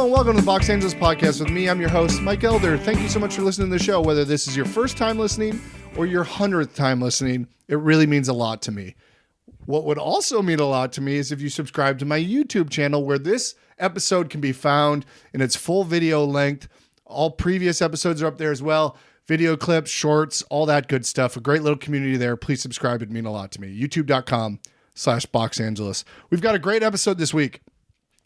Hello and welcome to the Box Angeles podcast with me. I'm your host, Mike Elder. Thank you so much for listening to the show. Whether this is your first time listening or your 100th time listening, it really means a lot to me. What would also mean a lot to me is if you subscribe to my YouTube channel, where this episode can be found in its full video length. All previous episodes are up there as well. Video clips, shorts, all that good stuff. A great little community there. Please subscribe. It'd mean a lot to me. YouTube.com/BoxAngeles. We've got a great episode this week.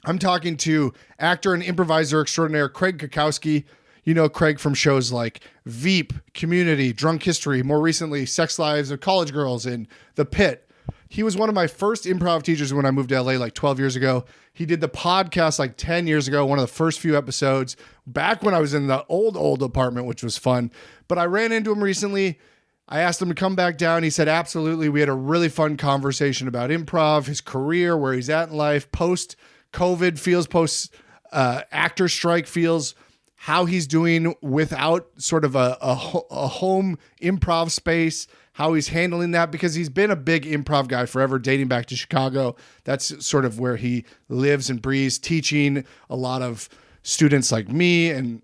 I'm talking to actor and improviser extraordinaire Craig Cackowski. You know Craig from shows like Veep, Community, Drunk History, more recently Sex Lives of College Girls, and The Pit. He was one of my first improv teachers when I moved to LA like 12 years ago. He did the podcast like 10 years ago, one of the first few episodes, back when I was in the old apartment, which was fun. But I ran into him recently. I asked him to come back down. He said, absolutely. We had a really fun conversation about improv, his career, where he's at in life, post-COVID feels, post-actor strike feels, how he's doing without sort of a home improv space, how he's handling that, because he's been a big improv guy forever, dating back to Chicago. That's sort of where he lives and breathes, teaching a lot of students like me. And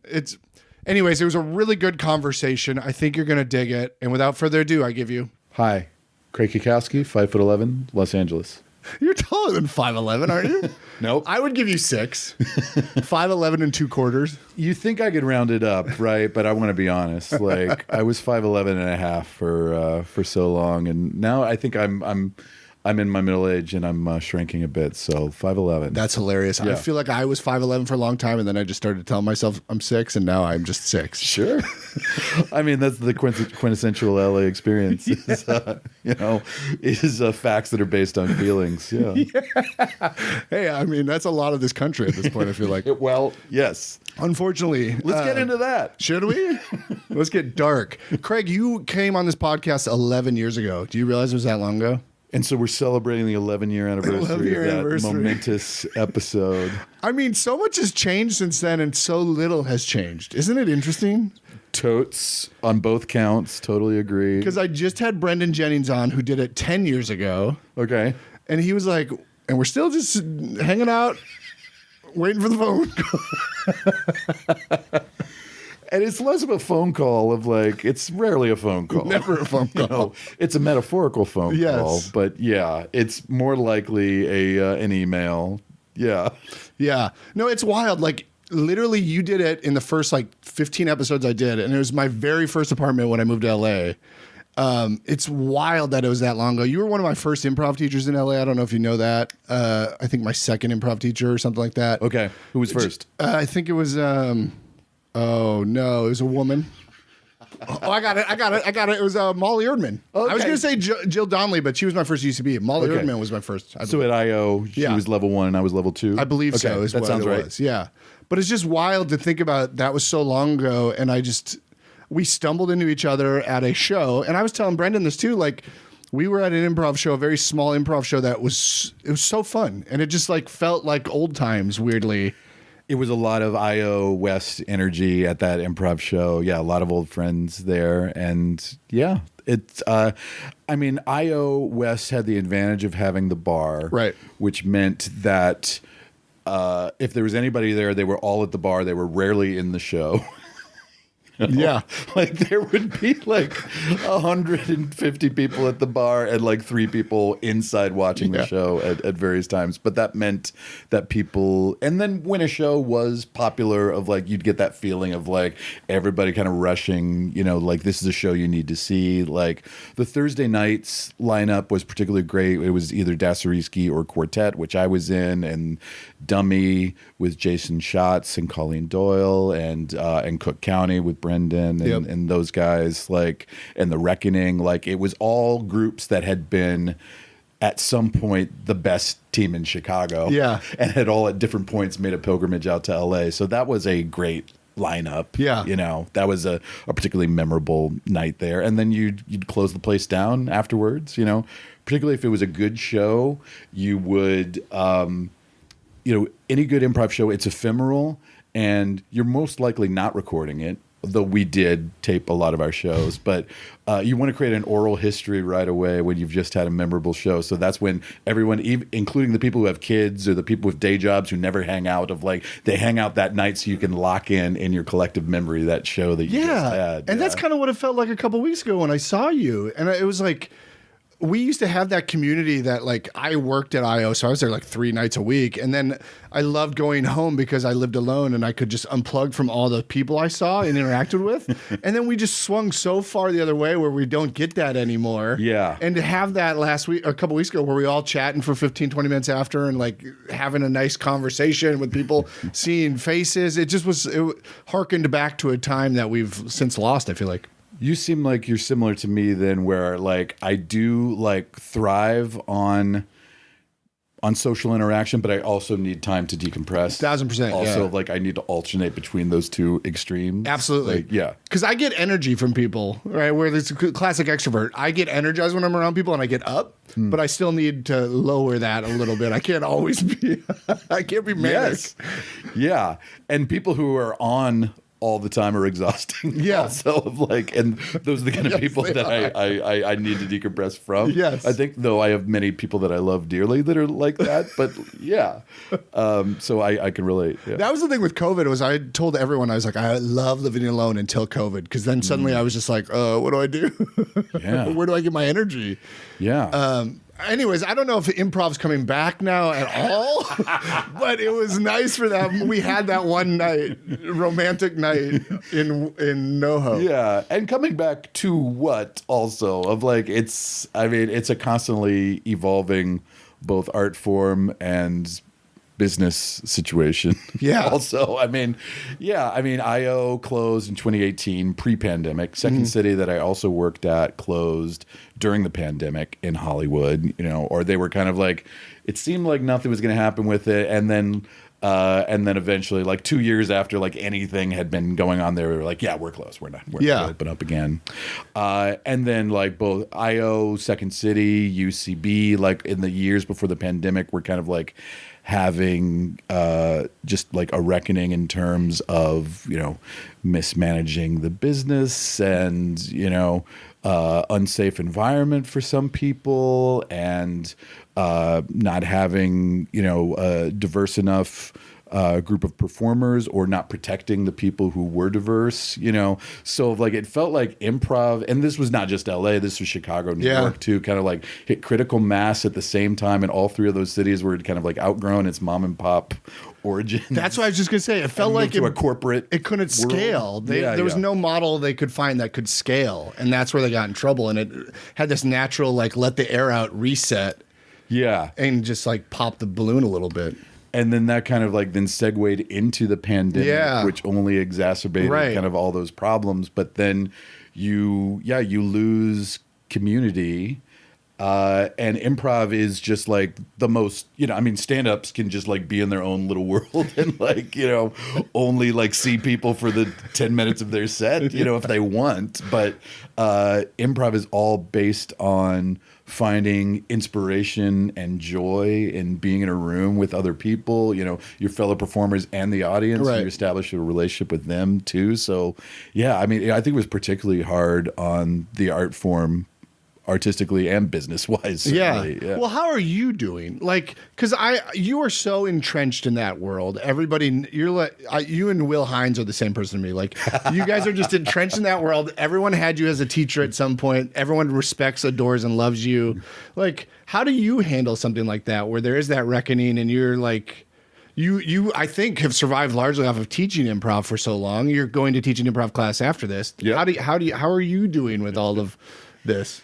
anyways, it was a really good conversation. I think you're going to dig it. And without further ado, I give you... Hi, Craig Cackowski, 5'11", Los Angeles. You're taller than 5'11", aren't you? Nope. I would give you 6. 5'11 and 2/4. You think I could round it up, right? But I want to be honest. Like, I was 5'11 and a half for so long, and now I think I'm in my middle age and I'm shrinking a bit. So 5'11. That's hilarious. Yeah. I feel like I was 5'11 for a long time, and then I just started telling myself I'm 6, and now I'm just 6. Sure. I mean, that's the quintessential LA experience. Yeah. Is facts that are based on feelings. Yeah. Hey, I mean, that's a lot of this country at this point, I feel like. Well, yes. Unfortunately. Let's get into that. Should we? Let's get dark. Craig, you came on this podcast 11 years ago. Do you realize it was that long ago? And so we're celebrating the 11-year anniversary of that momentous episode. I mean, so much has changed since then, and so little has changed. Isn't it interesting? Totes on both counts. Totally agree. Because I just had Brendan Jennings on, who did it 10 years ago. Okay. And he was like, and we're still just hanging out, waiting for the phone. And it's less of a phone call of like, it's rarely a phone call. Never a phone call. It's a metaphorical phone call. But yeah, it's more likely an email. Yeah. Yeah. No, it's wild. Like, literally, you did it in the first like 15 episodes I did. And it was my very first apartment when I moved to LA. It's wild that it was that long ago. You were one of my first improv teachers in LA. I don't know if you know that. I think my second improv teacher or something like that. Okay. Who was first? I think it was... Oh, no, it was a woman. Oh, I got it. It was Molly Erdman. Okay. I was going to say Jill Donnelly, but she was my first UCB. Molly Erdman was my first. So at I.O., she was level 1 and I was level 2? I believe so. Is that sounds right. Was. Yeah. But it's just wild to think about. That was so long ago, and we stumbled into each other at a show, and I was telling Brendan this too, like, we were at an improv show, a very small improv show it was so fun, and it just like felt like old times, weirdly. It was a lot of I.O. West energy at that improv show. Yeah, a lot of old friends there. And yeah, it's, I mean, I.O. West had the advantage of having the bar. Right. Which meant that if there was anybody there, they were all at the bar. They were rarely in the show. Yeah. Like there would be like 150 people at the bar and like 3 people inside watching the show at various times. But that meant that people, and then when a show was popular, of like, you'd get that feeling of like everybody kind of rushing, like this is a show you need to see. Like the Thursday nights lineup was particularly great. It was either Dasariski or Quartet, which I was in, and Dummy with Jason Schatz and Colleen Doyle, and Cook County with Brendan and those guys, like, and The Reckoning. Like, it was all groups that had been at some point the best team in Chicago. Yeah. And had all at different points made a pilgrimage out to LA. So that was a great lineup. Yeah. That was a particularly memorable night there. And then you'd close the place down afterwards, particularly if it was a good show. You would any good improv show, it's ephemeral, and you're most likely not recording it. though we did tape a lot of our shows, but you want to create an oral history right away when you've just had a memorable show. So that's when everyone, including the people who have kids or the people with day jobs who never hang out, of like they hang out that night so you can lock in your collective memory that show that you just had. And that's kind of what it felt like a couple weeks ago when I saw you. And it was like, we used to have that community that, like, I worked at IO, so I was there like 3 nights a week. And then I loved going home because I lived alone and I could just unplug from all the people I saw and interacted with. And then we just swung so far the other way where we don't get that anymore. Yeah. And to have that last week, a couple weeks ago, where we all chatting for 15, 20 minutes after and like having a nice conversation with people, seeing faces, it harkened back to a time that we've since lost, I feel like. You seem like you're similar to me then, where like I do like thrive on social interaction, but I also need time to decompress. 1000%. Also, yeah. like I need to alternate between those two extremes. Absolutely. Like, yeah. Because I get energy from people, right? Where it's a classic extrovert. I get energized when I'm around people and I get up, but I still need to lower that a little bit. I can't always be, I can't be manic. Yes. Yeah. And people who are on all the time are exhausting. Yeah. Also, of like, and those are the kind of people that I need to decompress from. Yes. I think, though, I have many people that I love dearly that are like that. But yeah. So I can relate. Yeah. That was the thing with COVID, was I told everyone, I was like, I love living alone until COVID. Because then suddenly I was just like, what do I do? Yeah. Where do I get my energy? Yeah. Anyways, I don't know if improv's coming back now at all, but it was nice for that. We had that one night, romantic night in NoHo. Yeah, and coming back to what also of like it's a constantly evolving both art form and business situation. Yeah. Also, IO closed in 2018 pre-pandemic. Second City that I also worked at closed during the pandemic in Hollywood, or they were kind of like, it seemed like nothing was going to happen with it. And then eventually, like 2 years after like anything had been going on there, we were like, yeah, we're closed. We're not going to open up again. And then like both IO, Second City, UCB, like in the years before the pandemic, were kind of like having just like a reckoning in terms of, mismanaging the business and, unsafe environment for some people and not having, a diverse enough group of performers or not protecting the people who were diverse, So like it felt like improv, and this was not just LA, this was Chicago, New York too, kind of like hit critical mass at the same time. And all three of those cities were kind of like outgrown its mom and pop origin. That's what I was just going to say. It felt like a corporate it couldn't scale. world. There was no model they could find that could scale. And that's where they got in trouble. And it had this natural, like, let the air out, reset. Yeah. And just like pop the balloon a little bit. And then that kind of like then segued into the pandemic, which only exacerbated kind of all those problems. But then you lose community. And improv is just like the most, stand-ups can just like be in their own little world and like, only like see people for the 10 minutes of their set, if they want. But improv is all based on finding inspiration and joy in being in a room with other people, your fellow performers and the audience. Right. You establish a relationship with them too. So yeah, I think it was particularly hard on the art form artistically and business wise. Yeah. Well, how are you doing? Like, because you are so entrenched in that world. Everybody, you're like, you and Will Hines are the same person to me. Like, you guys are just entrenched in that world. Everyone had you as a teacher at some point. Everyone respects, adores, and loves you. Like, how do you handle something like that, where there is that reckoning, and you're like, you I think have survived largely off of teaching improv for so long. You're going to teach an improv class after this. Yep. How are you doing with all of this?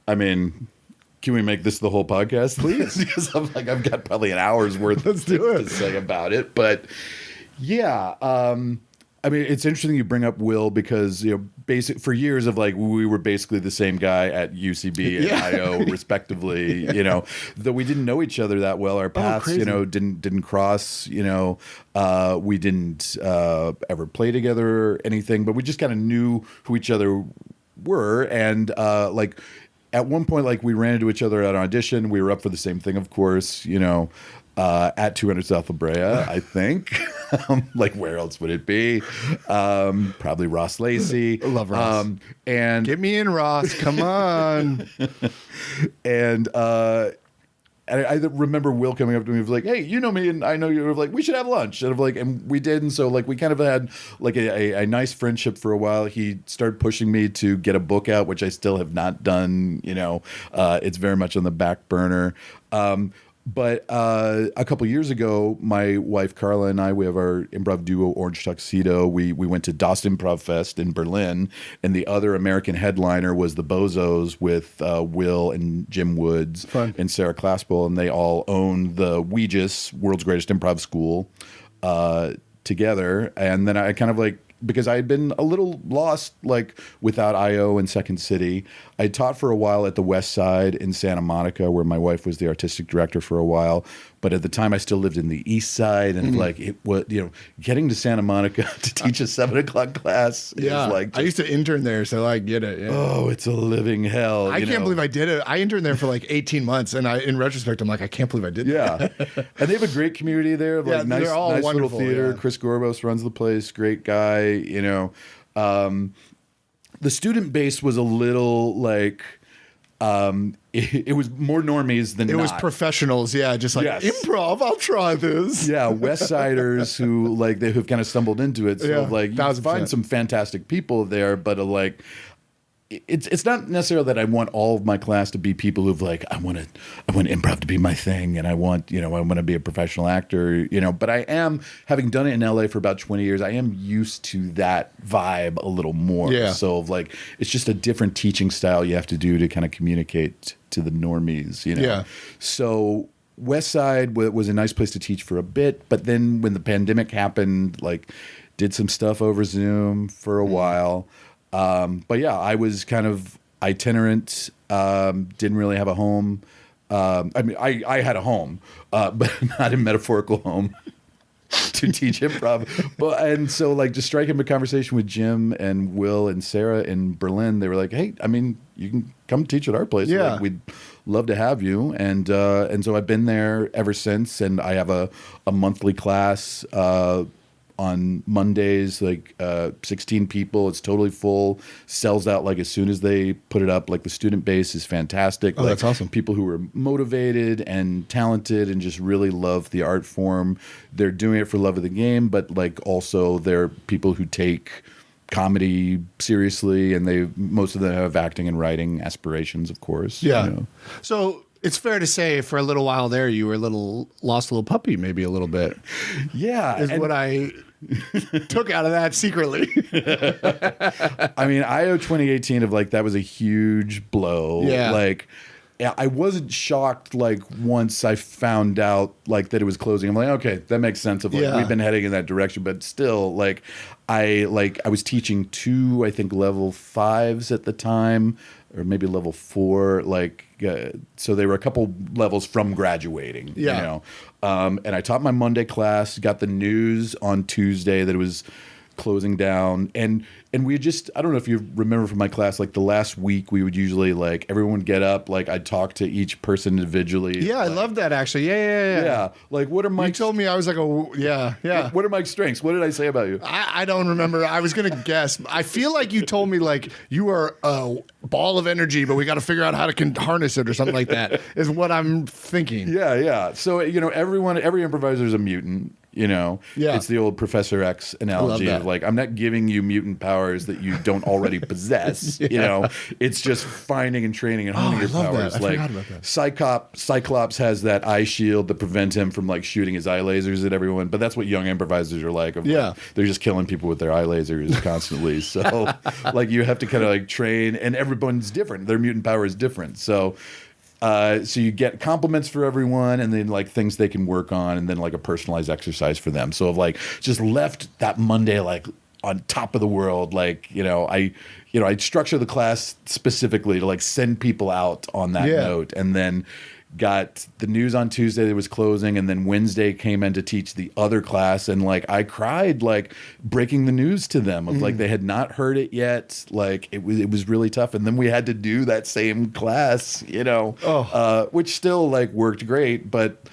Can we make this the whole podcast, please? Because I'm like, I've got probably an hour's worth to say about it. But yeah, it's interesting you bring up Will because, for years of like, we were basically the same guy at UCB and IO respectively, though we didn't know each other that well. Our paths, didn't cross, we didn't ever play together or anything, but we just kind of knew who each other were. And at one point, like we ran into each other at an audition. We were up for the same thing, of course, at 200 South La Brea, I think. Like, where else would it be? Probably Ross Lacey. I love Ross. And Get me in, Ross. Come on. and I remember Will coming up to me and was like, "Hey, you know me, and I know you." Were like, "We should have lunch." And we did, and so like we kind of had like a nice friendship for a while. He started pushing me to get a book out, which I still have not done. It's very much on the back burner. But a couple years ago, my wife Carla and I, we have our improv duo Orange Tuxedo. We went to Das Improv Fest in Berlin, and the other American headliner was the Bozos with Will and Jim Woods and Sarah Claspel, and they all own the Ouija's World's Greatest Improv School together. And then I kind of like, because I had been a little lost, like without IO and Second City. I taught for a while at the West Side in Santa Monica, where my wife was the artistic director for a while. But at the time, I still lived in the East Side, and like it was, getting to Santa Monica to teach a 7:00 class. Yeah, is like I used to intern there, so I get it. Yeah. Oh, it's a living hell. I can't believe I did it. I interned there for like 18 months, and in retrospect, I'm like, I can't believe I did that. Yeah, and they have a great community there. Like nice little theater. Yeah. Chris Gorbos runs the place. Great guy. The student base was a little like. It was more normies than it not. was professionals, yeah, just like improv. I'll try this. Yeah, West Siders who've kind of stumbled into it. So you 1000%. find some fantastic people there, but it's not necessarily that I want all of my class to be people who've like I want improv to be my thing, and I want to be a professional actor, But I am, having done it in LA for about 20 years, I am used to that vibe a little more. Yeah. So it's just a different teaching style you have to do to kind of communicate to the normies, Yeah. So West Side was a nice place to teach for a bit, but then when the pandemic happened, did some stuff over Zoom for a while. But yeah, I was kind of itinerant, didn't really have a home. I had a home, but not a metaphorical home to teach improv. And so just striking up a conversation with Jim and Will and Sarah in Berlin, they were like, "Hey, you can come teach at our place. Yeah. We'd love to have you." And so I've been there ever since, and I have a monthly class, on Mondays, 16 people. It's totally full, sells out as soon as they put it up. The student base is fantastic. Oh, that's awesome. People who are motivated and talented and just really love the art form. They're doing it for love of the game, but also they're people who take comedy seriously, and most of them have acting and writing aspirations, of course. Yeah. So it's fair to say for a little while there, you were lost a little puppy, maybe a little bit. Yeah. Is what I took out of that secretly. IO 2018 that was a huge blow. Yeah. I wasn't shocked once I found out that it was closing. I'm like, okay, that makes sense we've been heading in that direction, but still I was teaching 2, I think, level 5s at the time, or maybe level 4, so they were a couple levels from graduating. Yeah. And I taught my Monday class, got the news on Tuesday that it was closing down, and we just, I don't know if you remember from my class, the last week we would usually everyone would get up, I'd talk to each person individually. Yeah, I love that actually. Yeah. What are Mike's... You told me, I was like, yeah. What are Mike's strengths? What did I say about you? I don't remember. I was going to guess. I feel like you told me you are a ball of energy, but we got to figure out how to harness it or something like that is what I'm thinking. Yeah. So, every improviser is a mutant. It's the old Professor X analogy of I'm not giving you mutant powers that you don't already possess. It's just finding and training and honing your powers. That. I forgot about that. Cyclops has that eye shield that prevents him from shooting his eye lasers at everyone. But that's what young improvisers are like. They're just killing people with their eye lasers constantly. So you have to kind of train, and everyone's different. Their mutant power is different. So you get compliments for everyone, and then things they can work on, and then a personalized exercise for them. So just left that Monday on top of the world. I structure the class specifically to send people out on that note, and then got the news on Tuesday that it was closing, and then Wednesday came in to teach the other class, and I cried breaking the news to them of they had not heard it yet. It was really tough, and then we had to do that same class, which still worked great, but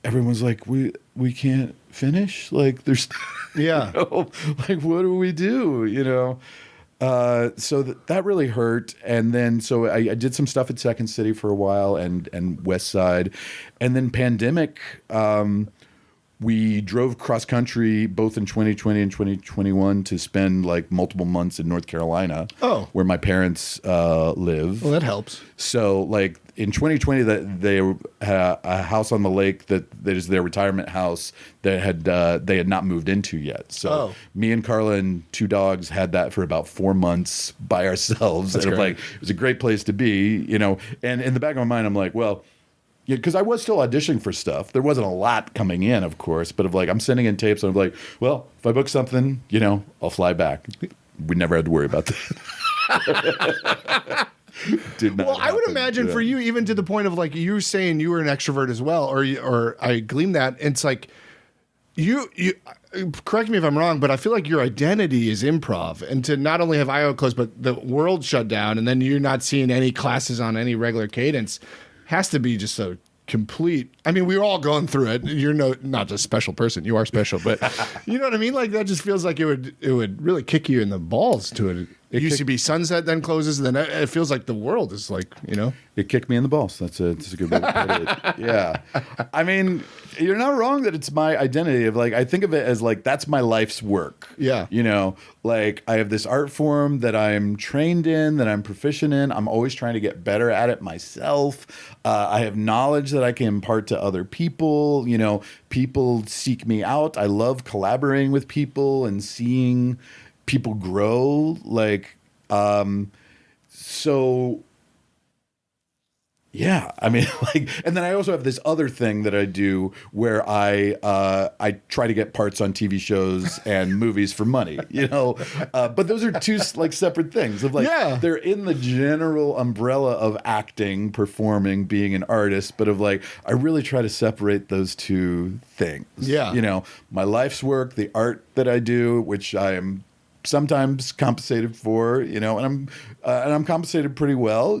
everyone's like, we can't finish. Like, there's, Yeah. like, what do we do? So that really hurt. And then, so I did some stuff at Second City for a while and West Side. And then pandemic, we drove cross country both in 2020 and 2021 to spend like multiple months in North Carolina, where my parents live. Well, that helps. So like in 2020, that they had a house on the lake that is their retirement house that they had not moved into yet. So me and Carla and 2 dogs had that for about 4 months by ourselves. That's and great. it was a great place to be, And in the back of my mind, I'm like, well. Yeah, because I was still auditioning for stuff. There wasn't a lot coming in, of course, but I'm sending in tapes and I'm like, well, if I book something, I'll fly back. We never had to worry about that. Well, I would imagine for you, even to the point of like you saying you were an extrovert as well, or I glean that. It's like you correct me if I'm wrong, but I feel like your identity is improv, and to not only have IO closed, but the world shut down, and then you're not seeing any classes on any regular cadence. Has to be just a complete. I mean, we're all going through it. You're not just a special person. You are special, but you know what I mean. Like that just feels like it would really kick you in the balls to it. It used to be sunset, then closes, and then it feels like the world is like It kicked me in the balls. That's a good way to put it. Yeah, I mean, you're not wrong that it's my identity. Of like, I think of it as like that's my life's work. Yeah, like I have this art form that I'm trained in, that I'm proficient in. I'm always trying to get better at it myself. I have knowledge that I can impart to other people. People seek me out. I love collaborating with people and seeing people grow. Like, so. Yeah, I mean, like, and then I also have this other thing that I do where I try to get parts on TV shows and movies for money, But those are two like separate things. Of like, they're in the general umbrella of acting, performing, being an artist, but of like, I really try to separate those two things. Yeah, my life's work, the art that I do, which I am sometimes compensated for, and I'm compensated pretty well,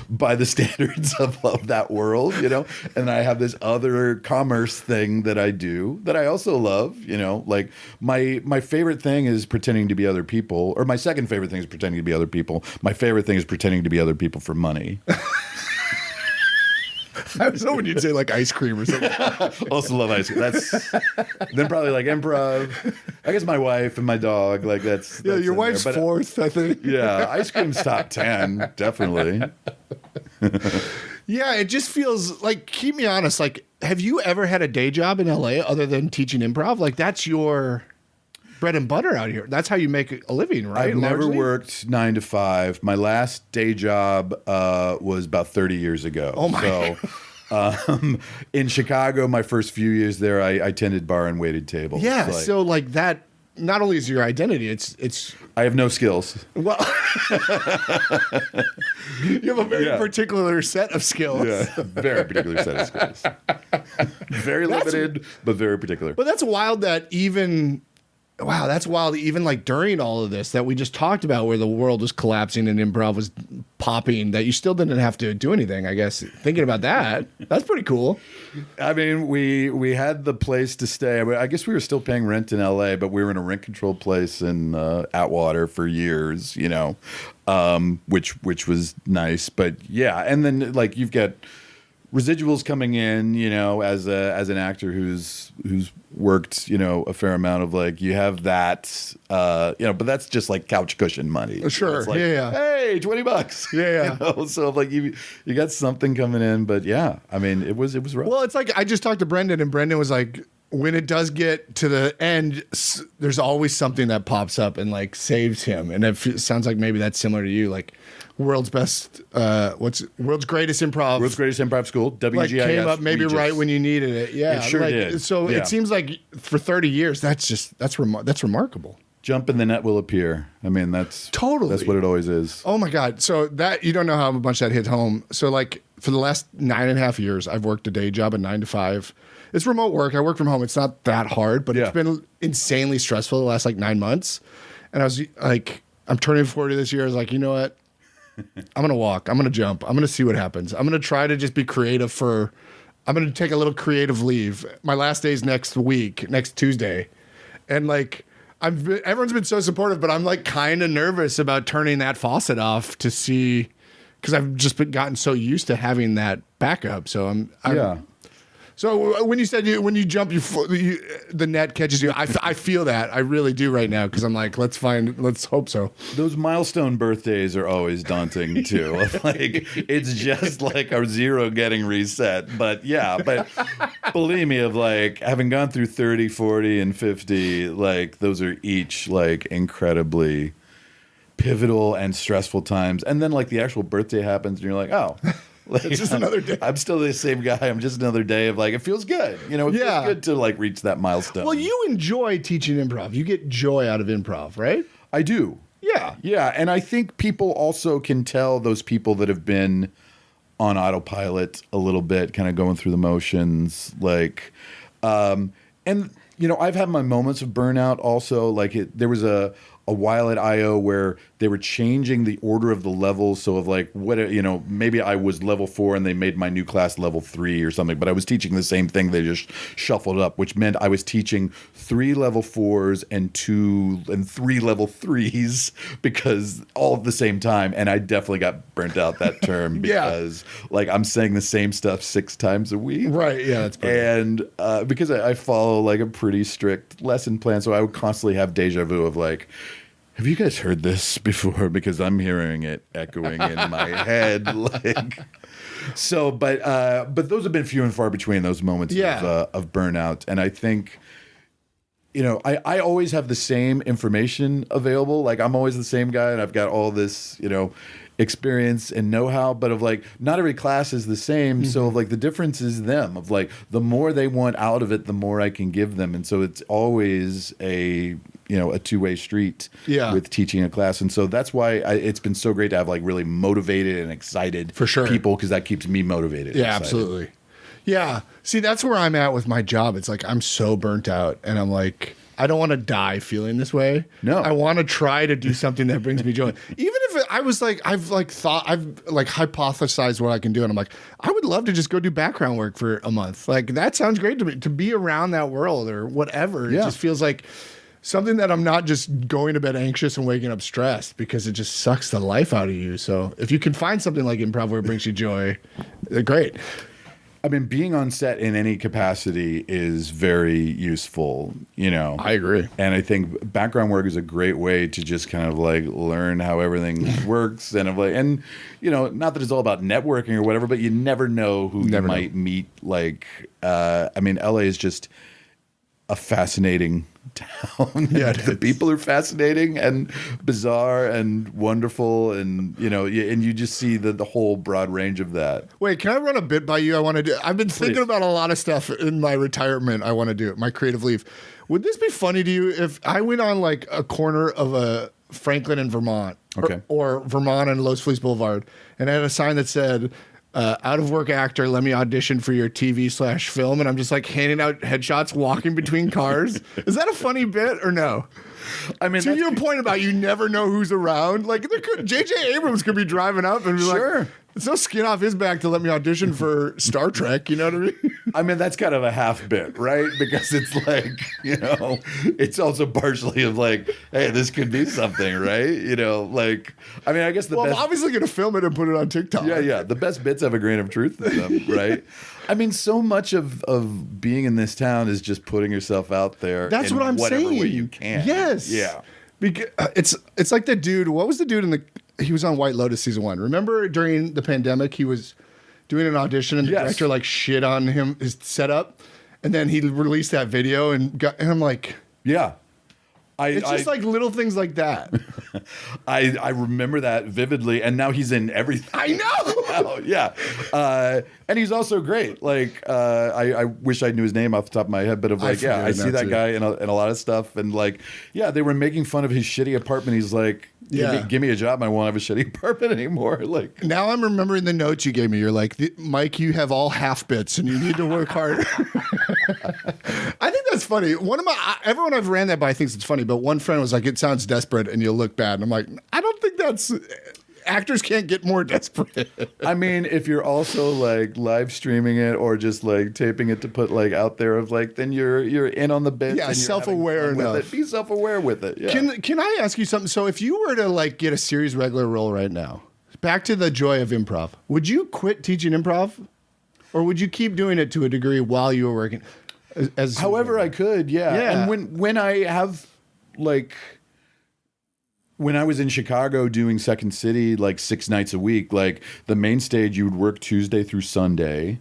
by the standards of that world, and I have this other commerce thing that I do that I also love, like my favorite thing is pretending to be other people, or my second favorite thing is pretending to be other people. My favorite thing is pretending to be other people for money. I was hoping you'd say like ice cream or something. Also love ice cream. That's then probably like improv. I guess my wife and my dog. Like that's your wife's there. fourth, I think. Yeah, ice cream's top 10, definitely. Yeah, it just feels like. Keep me honest. Like, have you ever had a day job in LA other than teaching improv? Like, that's your bread and butter out here. That's how you make a living, right? I've never worked 9 to 5. My last day job was about 30 years ago. Oh my! So, in Chicago, my first few years there, I tended bar and waited tables. Yeah. So like that. Not only is your identity, it's. I have no skills. Well, you have a very particular set of skills. Yeah, very particular set of skills. Very limited, but very particular. But that's wild that even. Wow, that's wild. Even like during all of this that we just talked about, where the world was collapsing and improv was popping, that you still didn't have to do anything. I guess thinking about that, that's pretty cool. I mean, we had the place to stay. I guess we were still paying rent in LA, but we were in a rent-controlled place in Atwater for years. Which was nice. But yeah, and then like you've got residuals coming in, as an actor who's worked, a fair amount of like you have that, but that's just like couch cushion money. Sure, it's like, yeah. Hey, $20. Yeah. So like you got something coming in, but yeah, I mean it was rough. Well, it's like I just talked to Brendan, and Brendan was like, when it does get to the end, there's always something that pops up and like saves him, and it sounds like maybe that's similar to you, like. World's greatest improv. World's greatest improv school. WGIS. Like came up maybe Regis. Right when you needed it. Yeah, it sure did. So it seems like for 30 years, that's remarkable. Jump and the net will appear. I mean, that's totally what it always is. Oh my God! So that you don't know how much that hits home. So like for the last 9.5 years, I've worked a day job, a 9 to 5. It's remote work. I work from home. It's not that hard, but it's been insanely stressful the last like 9 months. And I was like, I'm turning 40 this year. I was like, you know what? I'm going to walk. I'm going to jump. I'm going to see what happens. I'm going to try to just be creative for I'm going to take a little creative leave. My last day's next Tuesday. And like, everyone's been so supportive, but I'm like kind of nervous about turning that faucet off to see, because I've just gotten so used to having that backup. So I'm So when you said when you jump, the net catches you. I feel that. I really do right now, because I'm like, let's hope so. Those milestone birthdays are always daunting too. Like, it's just like our zero getting reset. But believe me, of like having gone through 30, 40, and 50, like those are each like incredibly pivotal and stressful times. And then like the actual birthday happens and you're like, oh. Like, it's just another day. I'm still the same guy. I'm just another day of like, it feels good. It feels good to like reach that milestone. Well, you enjoy teaching improv. You get joy out of improv, right? I do. Yeah. Yeah. And I think people also can tell, those people that have been on autopilot a little bit, kind of going through the motions, like, and I've had my moments of burnout also. Like there was a while at IO where they were changing the order of the levels. So of like, maybe I was level 4 and they made my new class level 3 or something, but I was teaching the same thing. They just shuffled up, which meant I was teaching 3 level 4s and 2 and 3 level 3s, because all at the same time. And I definitely got burnt out that term because like I'm saying the same stuff 6 times a week. Right. Yeah. That's perfect. And because I follow like a pretty strict lesson plan. So I would constantly have deja vu of like, have you guys heard this before? Because I'm hearing it echoing in my head. Like, so, but those have been few and far between, those moments of burnout. And I think, I always have the same information available. Like I'm always the same guy, and I've got all this, experience and know-how, but of like, not every class is the same. So of like the difference is them, of like the more they want out of it, the more I can give them. And so it's always a two-way street with teaching a class. And so that's why it's been so great to have like really motivated and excited people, because that keeps me motivated. Yeah, absolutely. Yeah. See, that's where I'm at with my job. It's like I'm so burnt out, and I'm like, I don't want to die feeling this way. No. I want to try to do something that brings me joy. Even if I was like, I've hypothesized what I can do, and I'm like, I would love to just go do background work for a month. Like that sounds great to me, to be around that world or whatever. Yeah. It just feels like something that I'm not just going to bed anxious and waking up stressed, because it just sucks the life out of you. So if you can find something like improv where it brings you joy, great. I mean, being on set in any capacity is very useful, I agree. And I think background work is a great way to just kind of like learn how everything works, and not that it's all about networking or whatever, but you never know who you might meet. Like, LA is just a fascinating town. Yeah, the people are fascinating and bizarre and wonderful, and and you just see the whole broad range of that. Wait, can I run a bit by you? I've been thinking about a lot of stuff in my retirement. I want to do my creative leave. Would this be funny to you if I went on like a corner of a Franklin in Vermont, or Vermont and Los Feliz Boulevard, and I had a sign that said, out of work actor, let me audition for your TV/film, and I'm just like handing out headshots, walking between cars. Is that a funny bit or no? I mean, to your point about you never know who's around, like J.J. Abrams could be driving up and be like, it's no skin off his back to let me audition for Star Trek. You know what I mean? I mean, that's kind of a half bit, right? Because it's like, it's also partially of like, hey, this could be something, right? I guess I'm obviously going to film it and put it on TikTok. Yeah. The best bits have a grain of truth in them, right? I mean, so much of being in this town is just putting yourself out there. That's what I'm saying. Whatever way you can. Yes. Yeah. Because it's like the dude. What was the dude he was on White Lotus season 1. Remember during the pandemic, he was doing an audition and the director like shit on his setup, and then he released that video and I'm like, yeah. It's just like little things like that. I remember that vividly, and now he's in everything. I know. Yeah. And he's also great. Like, I wish I knew his name off the top of my head, but I see that guy in a lot of stuff. And like, they were making fun of his shitty apartment. He's like, give me a job. I won't have a shitty apartment anymore. Like, now I'm remembering the notes you gave me. You're like, Mike, you have all half bits and you need to work harder. I think that's funny. Everyone I've ran that by thinks it's funny, but one friend was like, it sounds desperate and you'll look bad. And I'm like, I don't think that's actors can't get more desperate. I mean, if you're also like live streaming it or just like taping it to put like out there of like, then you're in on the bit. Yeah, and you're self-aware having fun with enough. it. Be self-aware with it. Yeah. Can I ask you something? So if you were to like get a series regular role right now, back to the joy of improv, would you quit teaching improv? Or would you keep doing it to a degree while you were working? However I could, yeah. Yeah. And when I have like when I was in Chicago doing Second City like 6 nights a week, like the main stage you would work Tuesday through Sunday.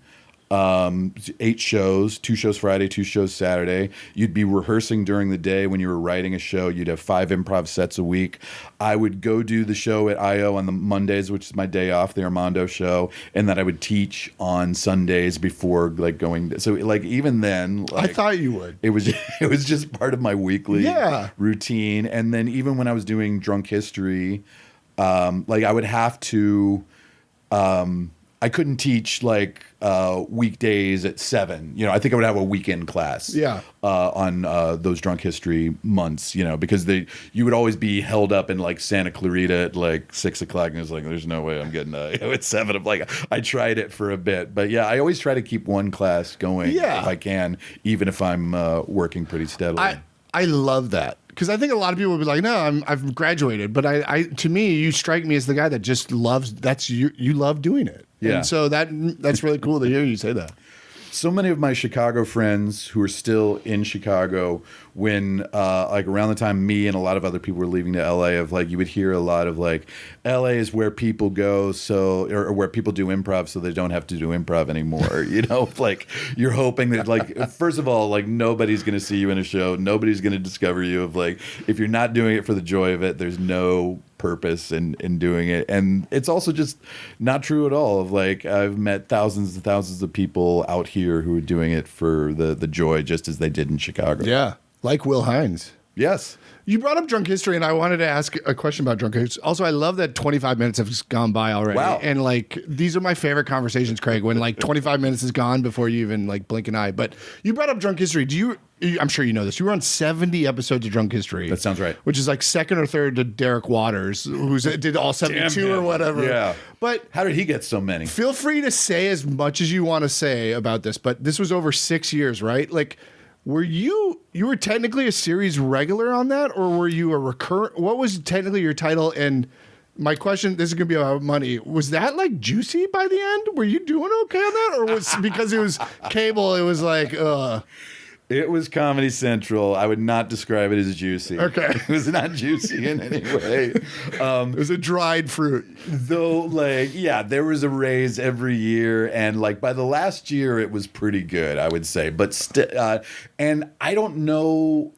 8 shows, 2 shows Friday, 2 shows Saturday. You'd be rehearsing during the day when you were writing a show. You'd have 5 improv sets a week. I would go do the show at IO on the Mondays, which is my day off, the Armando show, and then I would teach on Sundays before like going. So like even then, like, I thought you would. it was just part of my weekly Yeah. routine. And then even when I was doing Drunk History, like I would have to. I couldn't teach like weekdays at 7. You know, I think I would have a weekend class. Yeah. On those Drunk History months, you know, because you would always be held up in like Santa Clarita at like 6 o'clock, and it was like, there's no way I'm getting at 7. I'm like, I tried it for a bit, but yeah, I always try to keep one class going if I can, even if I'm working pretty steadily. I love that because I think a lot of people would be like, no, I've graduated, but I to me, you strike me as the guy that just loves. That's you love doing it. Yeah. And so that's really cool to hear you say that. So many of my Chicago friends who are still in Chicago, when like around the time me and a lot of other people were leaving to LA, of like you would hear a lot of like LA is where people go, so or where people do improv, so they don't have to do improv anymore. You know, like you're hoping that like first of all, like nobody's going to see you in a show, nobody's going to discover you. Of like if you're not doing it for the joy of it, there's no purpose in doing it. And it's also just not true at all. Of like I've met thousands and thousands of people out here who are doing it for the joy, just as they did in Chicago. Yeah, like Will Hines. Yes. You brought up Drunk History, and I wanted to ask a question about Drunk History. Also, I love that 25 minutes have gone by already. Wow. And like these are my favorite conversations, Craig, when like 25 minutes is gone before you even like blink an eye. But you brought up Drunk History. I'm sure you know this. You were on 70 episodes of Drunk History. That sounds right. Which is like second or third to Derek Waters, who did all 72 or whatever. Yeah. But how did he get so many? feel free to say as much as you want to say about this, but this was over 6 years, right? Like, were you were technically a series regular on that, or were you a recurrent? What was technically your title? And my question, this is going to be about money. Was that like juicy by the end? Were you doing okay on that? Or was because it was cable, it was like, It was Comedy Central. I would not describe it as juicy. Okay. It was not juicy in any way. it was a dried fruit. Though, like, yeah, there was a raise every year. And, like, by the last year, it was pretty good, I would say. But, and I don't know.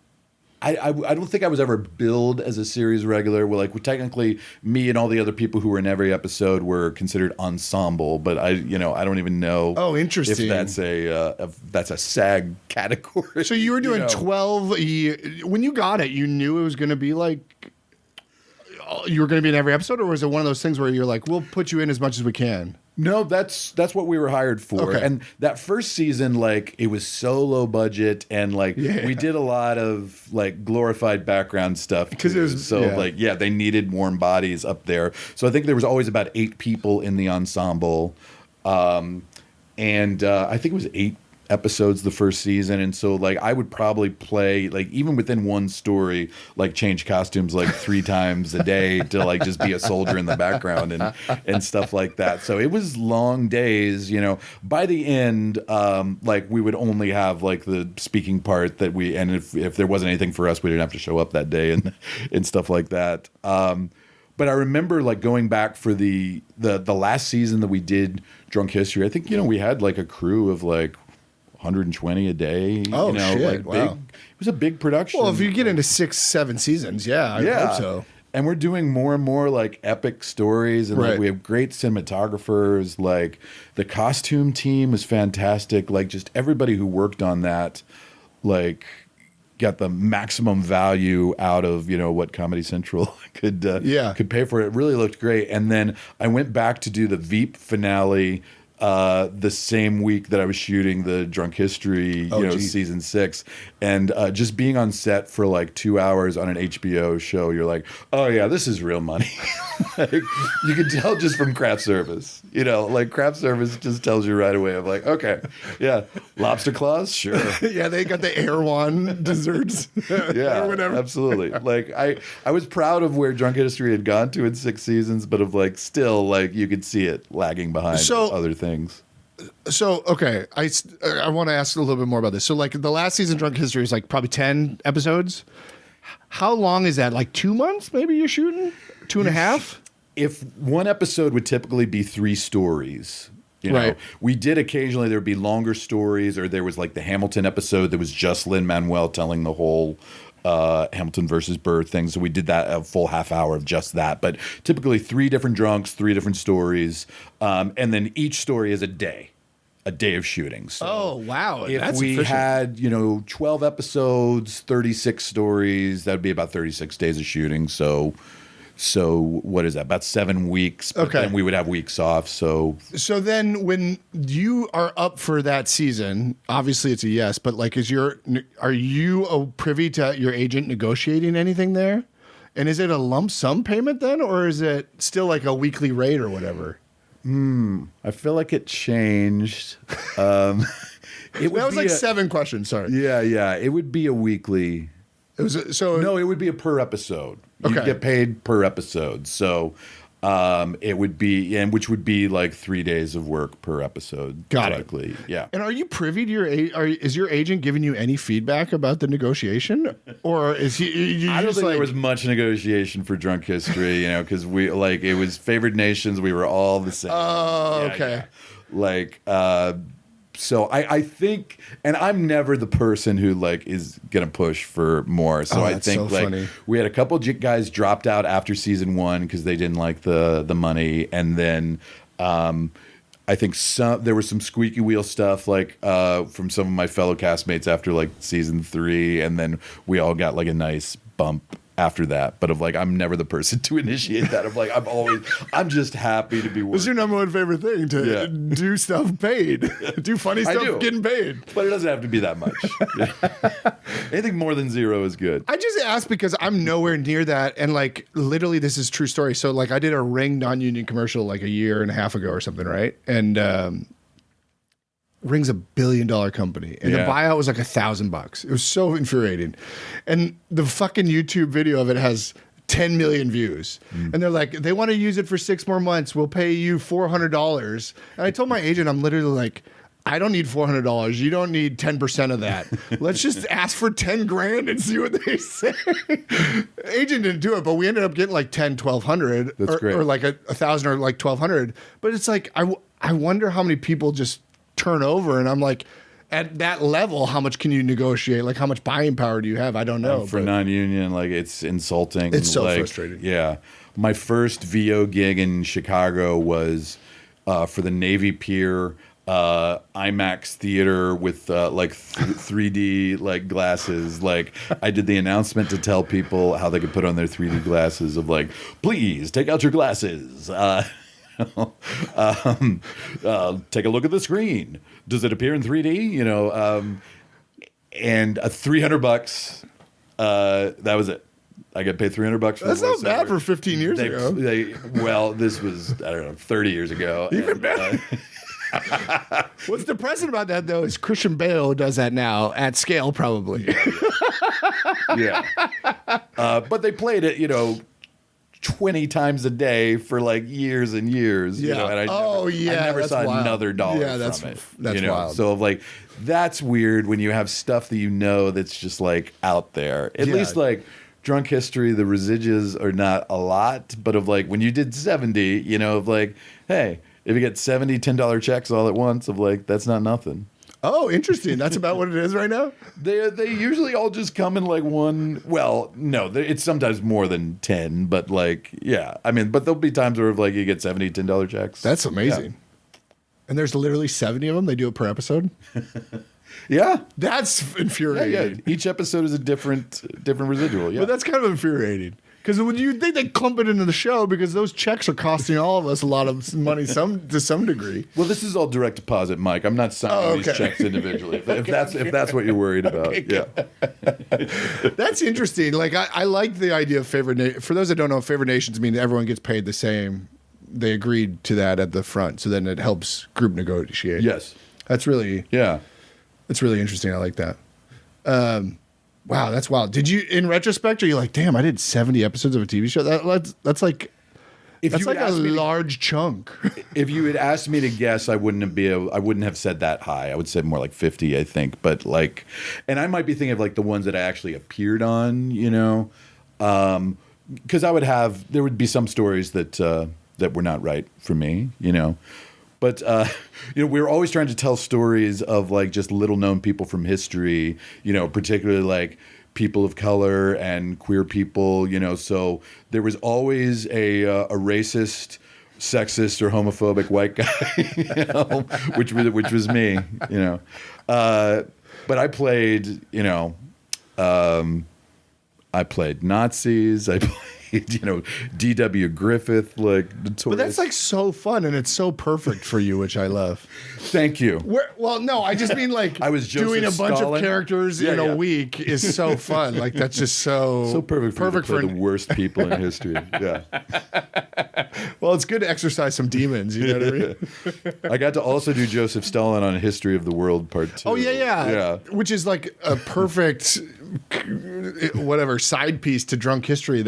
I don't think I was ever billed as a series regular. Where like technically me and all the other people who were in every episode were considered ensemble, but I don't even know. Oh, interesting. If that's a SAG category. So you were doing know? 12 a year. When you got it, you knew it was going to be like you were going to be in every episode, or was it one of those things where you're like, we'll put you in as much as we can? No, that's what we were hired for. Okay. And that first season, like, it was so low budget, and like we did a lot of like glorified background stuff because it was they needed warm bodies up there. So I think there was always about 8 people in the ensemble, and I think it was 8 episodes the first season. And so like I would probably play like even within one story, like change costumes like 3 times a day to like just be a soldier in the background and stuff like that. So it was long days, you know. By the end, like we would only have like the speaking part that and if there wasn't anything for us, we didn't have to show up that day and stuff like that. But I remember like going back for the last season that we did Drunk History. I think, we had like a crew of like 120 a day. Oh, shit. Like wow. big, it was a big production. Well, if you get into 6-7 seasons, I hope so. And we're doing more and more like epic stories, and like we have great cinematographers. Like the costume team was fantastic. Like just everybody who worked on that, like got the maximum value out of what Comedy Central could pay for it. It really looked great. And then I went back to do the Veep finale the same week that I was shooting the Drunk History, season 6, and just being on set for like 2 hours on an HBO show, you're like, oh yeah, this is real money. Like, you can tell just from craft service, like craft service just tells you right away of like, okay, yeah, lobster claws, sure. Yeah, they got the Erewhon desserts. Yeah, or whatever. Absolutely. Like I was proud of where Drunk History had gone to in 6 seasons, but of like still like you could see it lagging behind other things. So, okay, I want to ask a little bit more about this. So, like, the last season, Drunk History is like probably 10 episodes. How long is that? Like 2 months, maybe you're shooting? 2.5? If one episode would typically be 3 stories, right. We did occasionally, there would be longer stories, or there was like the Hamilton episode that was just Lin-Manuel telling the whole Hamilton versus Burr thing. So we did that a full half hour of just that. But typically 3 different drunks, 3 different stories. And then each story is a day of shooting. So wow. if we had, 12 episodes, 36 stories, that would be about 36 days of shooting. So what is that? About 7 weeks. But then we would have weeks off. So then when you are up for that season, obviously it's a yes, but like, are you privy to your agent negotiating anything there? And is it a lump sum payment then, or is it still like a weekly rate or whatever? I feel like it changed. That was like 7 questions. Sorry. Yeah. It would be a weekly. No, it would be a per episode. You get paid per episode. So it would be, and which would be like 3 days of work per episode. Got it. Yeah. And are you privy to is your agent giving you any feedback about the negotiation, or is he? I don't think there was much negotiation for Drunk History, because we like it was favored nations. We were all the same. Oh, okay. Yeah. Like. So I think, and I'm never the person who like is gonna push for more. So I think funny. We had a couple guys dropped out after season 1 because they didn't like the money, and then I think there was some squeaky wheel stuff like from some of my fellow castmates after like season 3, and then we all got like a nice bump after that. But of like, I'm never the person to initiate that. Of like, I'm just happy to be working. What's your number one favorite thing? To do stuff paid. Do funny stuff getting paid. But it doesn't have to be that much. Anything more than 0 is good. I just asked because I'm nowhere near that. And like, literally, this is true story. So like, I did a Ring non-union commercial like a year and a half ago or something, right? And Ring's $1 billion company, and the buyout was like $1,000. It was so infuriating, and the fucking YouTube video of it has 10 million views, and they're like, they want to use it for 6 more months. We'll pay you $400. And I told my agent, I'm literally like, I don't need $400. You don't need 10% of that. Let's just ask for 10 grand and see what they say. Agent didn't do it, but we ended up getting like 10, 1,200, That's great. Or like 1,000 or like 1,200. But it's like, I wonder how many people just turn over, and I'm like, at that level, how much can you negotiate? Like, how much buying power do you have? I don't know. For non-union, like, it's insulting. It's so like, frustrating. Yeah. My first VO gig in Chicago was for the Navy Pier IMAX theater with like 3D like glasses. Like, I did the announcement to tell people how they could put on their 3D glasses of like, please take out your glasses. Take a look at the screen. Does it appear in 3D? And $300. That was it. I got paid $300 for That's not bad for 15 years ago. Well, this was, I don't know, 30 years ago. Even better. What's depressing about that, though, is Christian Bale does that now at scale, probably. Yeah. But they played it, 20 times a day for like years and years. Yeah. And I never saw another dollar from it. That's wild. So like, that's weird when you have stuff that that's just like out there. At least like Drunk History, the residuals are not a lot, but of like when you did 70, of like, hey, if you get 70 $10 checks all at once, of like, that's not nothing. Oh, interesting. That's about what it is right now? They usually all just come in like one. Well, no, it's sometimes more than 10, but like, yeah. I mean, but there'll be times where like you get 70 $10 checks. That's amazing. Yeah. And there's literally 70 of them. They do it per episode. Yeah. That's infuriating. Yeah. Each episode is a different residual. Yeah. But that's kind of infuriating. Because you'd think they clump it into the show because those checks are costing all of us a lot of money to some degree. Well, this is all direct deposit, Mike. I'm not signing these checks individually. If that's what you're worried about, That's interesting. Like I like the idea of favorite. For those that don't know, favorite nations mean everyone gets paid the same. They agreed to that at the front, so then it helps group negotiate. Yes, that's really that's really interesting. I like that. Wow, that's wild. Did you, in retrospect, are you like, damn, I did 70 episodes of a TV show? That's like, that's like a large chunk. If you had asked me to guess, I wouldn't have said that high. I would say more like 50, I think. But like, and I might be thinking of like the ones that I actually appeared on, you know, because there would be some stories that were not right for me, you know. But, you know, we were always trying to tell stories of, like, just little-known people from history, you know, particularly, like, people of color and queer people, you know. So there was always a racist, sexist, or homophobic white guy, you know, which was me, you know. But I played, you know, I played Nazis. I played, you know, D.W. Griffith, like notorious. But that's like so fun and it's so perfect for you, which I love. Thank you. Well, no, I just mean like I was doing a bunch Stalin. of characters in a week is so fun. Like that's just so perfect for the worst people in history. Yeah. Well, it's good to exercise some demons. You know what I mean? I got to also do Joseph Stalin on History of the World Part 2. Oh yeah. Which is like a perfect whatever side piece to Drunk History.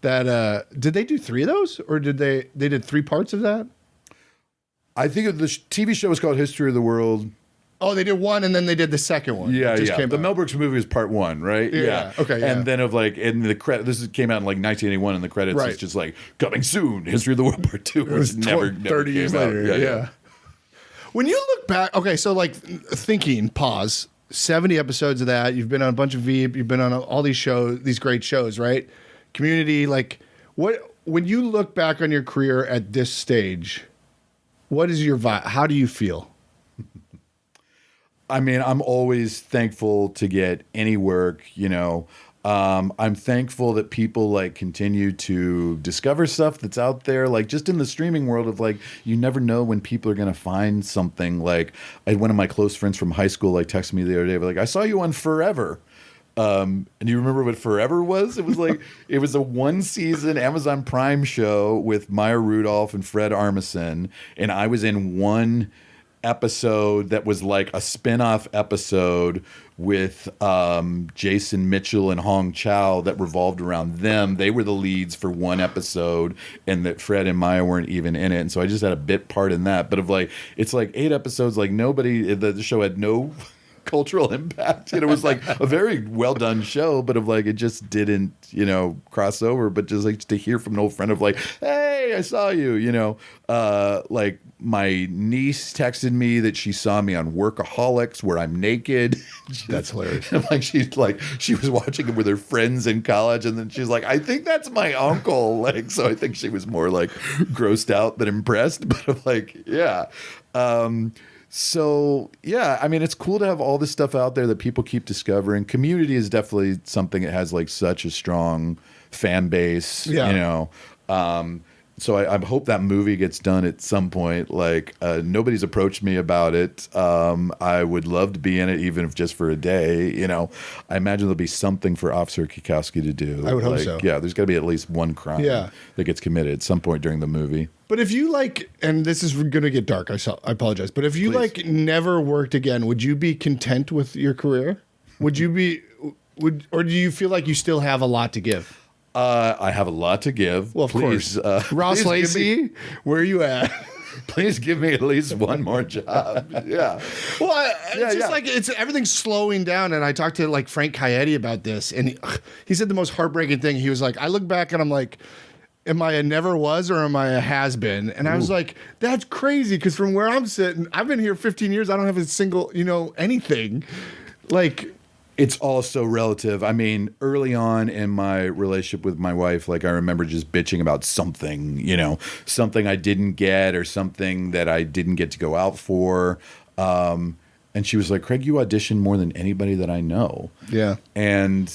That did they do 3 of those, or did they did 3 parts of that? I think the TV show was called History of the World. Oh, they did 1 and then they did the second one. Yeah. The Mel Brooks movie was part 1, right? Yeah. Okay. Yeah. And then in the credit, this came out in like 1981, and the credits is just like coming soon, History of the World Part 2, which never 30 years later. Yeah. When you look back, okay, so like thinking, pause. 70 episodes of that. You've been on a bunch of Veep. You've been on all these shows, these great shows, right? Community, like when you look back on your career at this stage, what is your vibe? How do you feel? I mean, I'm always thankful to get any work, you know. I'm thankful that people like continue to discover stuff that's out there, like just in the streaming world of like, you never know when people are going to find something. Like I had one of my close friends from high school, like texted me the other day, like, I saw you on Forever. And you remember what Forever was? It was like, it was a 1-season Amazon Prime show with Maya Rudolph and Fred Armisen. And I was in one episode that was like a spin-off episode with Jason Mitchell and Hong Chow that revolved around them. They were the leads for one episode, and that Fred and Maya weren't even in it. And so I just had a bit part in that. But of like, it's like 8 episodes, like nobody, the show had no cultural impact. You know, it was like a very well done show, but of like, it just didn't, you know, cross over. But just like to hear from an old friend of like, hey, I saw you, you know, like my niece texted me that she saw me on Workaholics where I'm naked. That's hilarious. Like she was watching it with her friends in college, and then she's like, I think that's my uncle. Like, so I think she was more like grossed out than impressed, but I'm like, yeah. So yeah, I mean, it's cool to have all this stuff out there that people keep discovering. Community is definitely something that has like such a strong fan base, you know. So I hope that movie gets done at some point. Like nobody's approached me about it. I would love to be in it, even if just for a day. You know, I imagine there'll be something for Officer Cackowski to do. I would hope so. Yeah, there's got to be at least one crime that gets committed at some point during the movie. But if you like, and this is going to get dark, I apologize. But if you like never worked again, would you be content with your career? Would you be, or do you feel like you still have a lot to give? I have a lot to give. Well, of course. Ross Lacey, where are you at? Please give me at least one more job. Yeah. Well, it's just like everything's slowing down. And I talked to like Frank Coyote about this, and he said the most heartbreaking thing. He was like, I look back and I'm like, am I a never was or am I a has been? And I was like, that's crazy, because from where I'm sitting, I've been here 15 years. I don't have a single, anything. Like, it's all so relative. I mean, early on in my relationship with my wife, like I remember just bitching about something, something I didn't get or something that I didn't get to go out for. And she was like, Craig, you audition more than anybody that I know. Yeah. And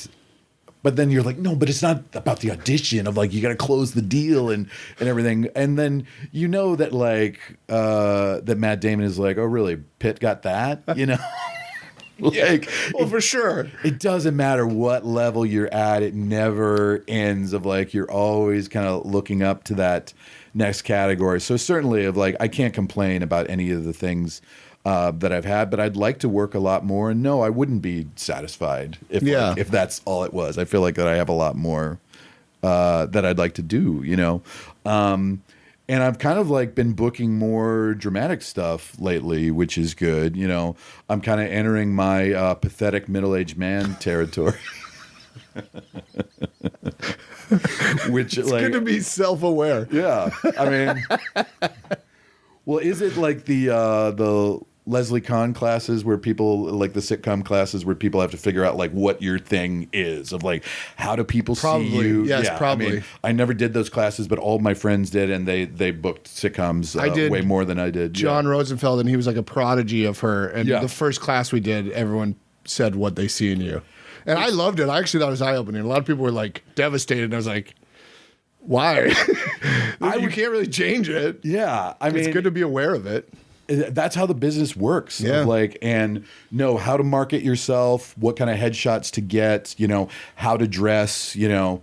but then you're like, no, but it's not about the audition of like, you got to close the deal and everything. And then you know that like, that Matt Damon is like, oh really, Pitt got that, you know? Like, well, for sure. It doesn't matter what level you're at. It never ends of like, you're always kind of looking up to that next category. So certainly of like, I can't complain about any of the things that I've had, but I'd like to work a lot more. And no, I wouldn't be satisfied if that's all it was. I feel like that I have a lot more that I'd like to do, you know? And I've kind of like been booking more dramatic stuff lately, which is good. You know, I'm kind of entering my pathetic middle-aged man territory. Which it's like good to be self-aware. Yeah. I mean, well, is it like the Leslie Kahn classes where people like the sitcom classes where people have to figure out like what your thing is of like how do people see you? Yes, probably. I mean, I never did those classes, but all my friends did, and they booked sitcoms I did way more than I did. John Rosenfeld, and he was like a prodigy of her. And Yeah. the first class we did, everyone said what they see in you. And I loved it. I actually thought it was eye-opening. A lot of people were like devastated. And I was like, why? You can't really change it. Yeah, I mean, It's good to be aware of it. That's how the business works. Yeah. Of like, and know how to market yourself, what kind of headshots to get, you know, how to dress, you know,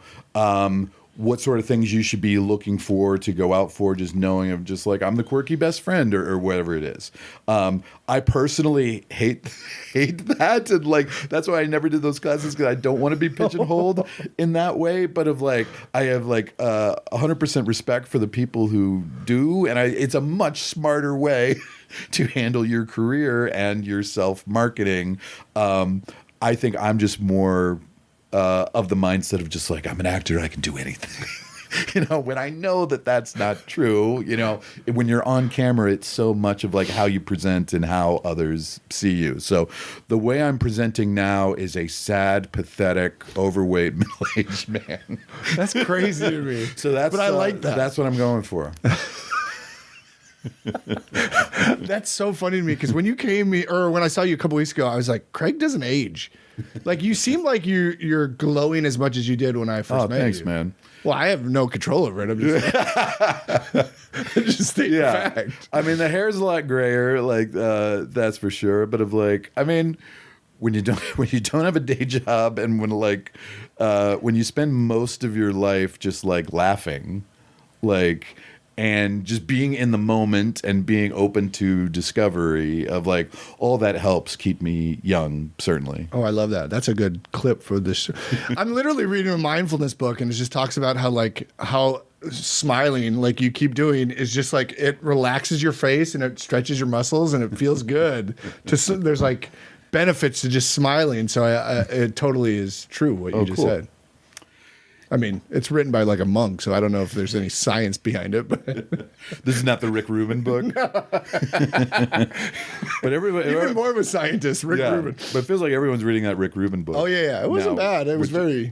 what sort of things you should be looking for to go out for, just knowing of just like, I'm the quirky best friend or whatever it is. I personally hate that. And like, that's why I never did those classes, because I don't want to be pigeonholed in that way. But of like, I have like 100% respect for the people who do. And it's a much smarter way to handle your career and your self-marketing. I think I'm just more of the mindset of just like, I'm an actor, I can do anything. You know, when I know that that's not true, you know, when you're on camera, it's so much of like how you present and how others see you. So the way I'm presenting now is a sad, pathetic, overweight, middle-aged man. That's crazy to me. So but I like that. That's what I'm going for. That's so funny to me, because when you when I saw you a couple weeks ago, I was like, Craig doesn't age. Like, you seem like you're glowing as much as you did when I first met you. Thanks, man. Well, I have no control over it. I'm just stating fact. I mean, the hair's a lot grayer, like that's for sure. But of like, I mean, when you don't have a day job, and when you spend most of your life just like laughing, like, and just being in the moment and being open to discovery of like, all that helps keep me young, certainly. Oh, I love that. That's a good clip for this. I'm literally reading a mindfulness book, and it just talks about how smiling, like you keep doing, is just like, it relaxes your face and it stretches your muscles and it feels good. There's like benefits to just smiling. So it totally is true what you just said. I mean, it's written by like a monk, so I don't know if there's any science behind it. But this is not the Rick Rubin book. But everybody, even more of a scientist, Rick Rubin. But it feels like everyone's reading that Rick Rubin book. Oh yeah. It wasn't bad. It was very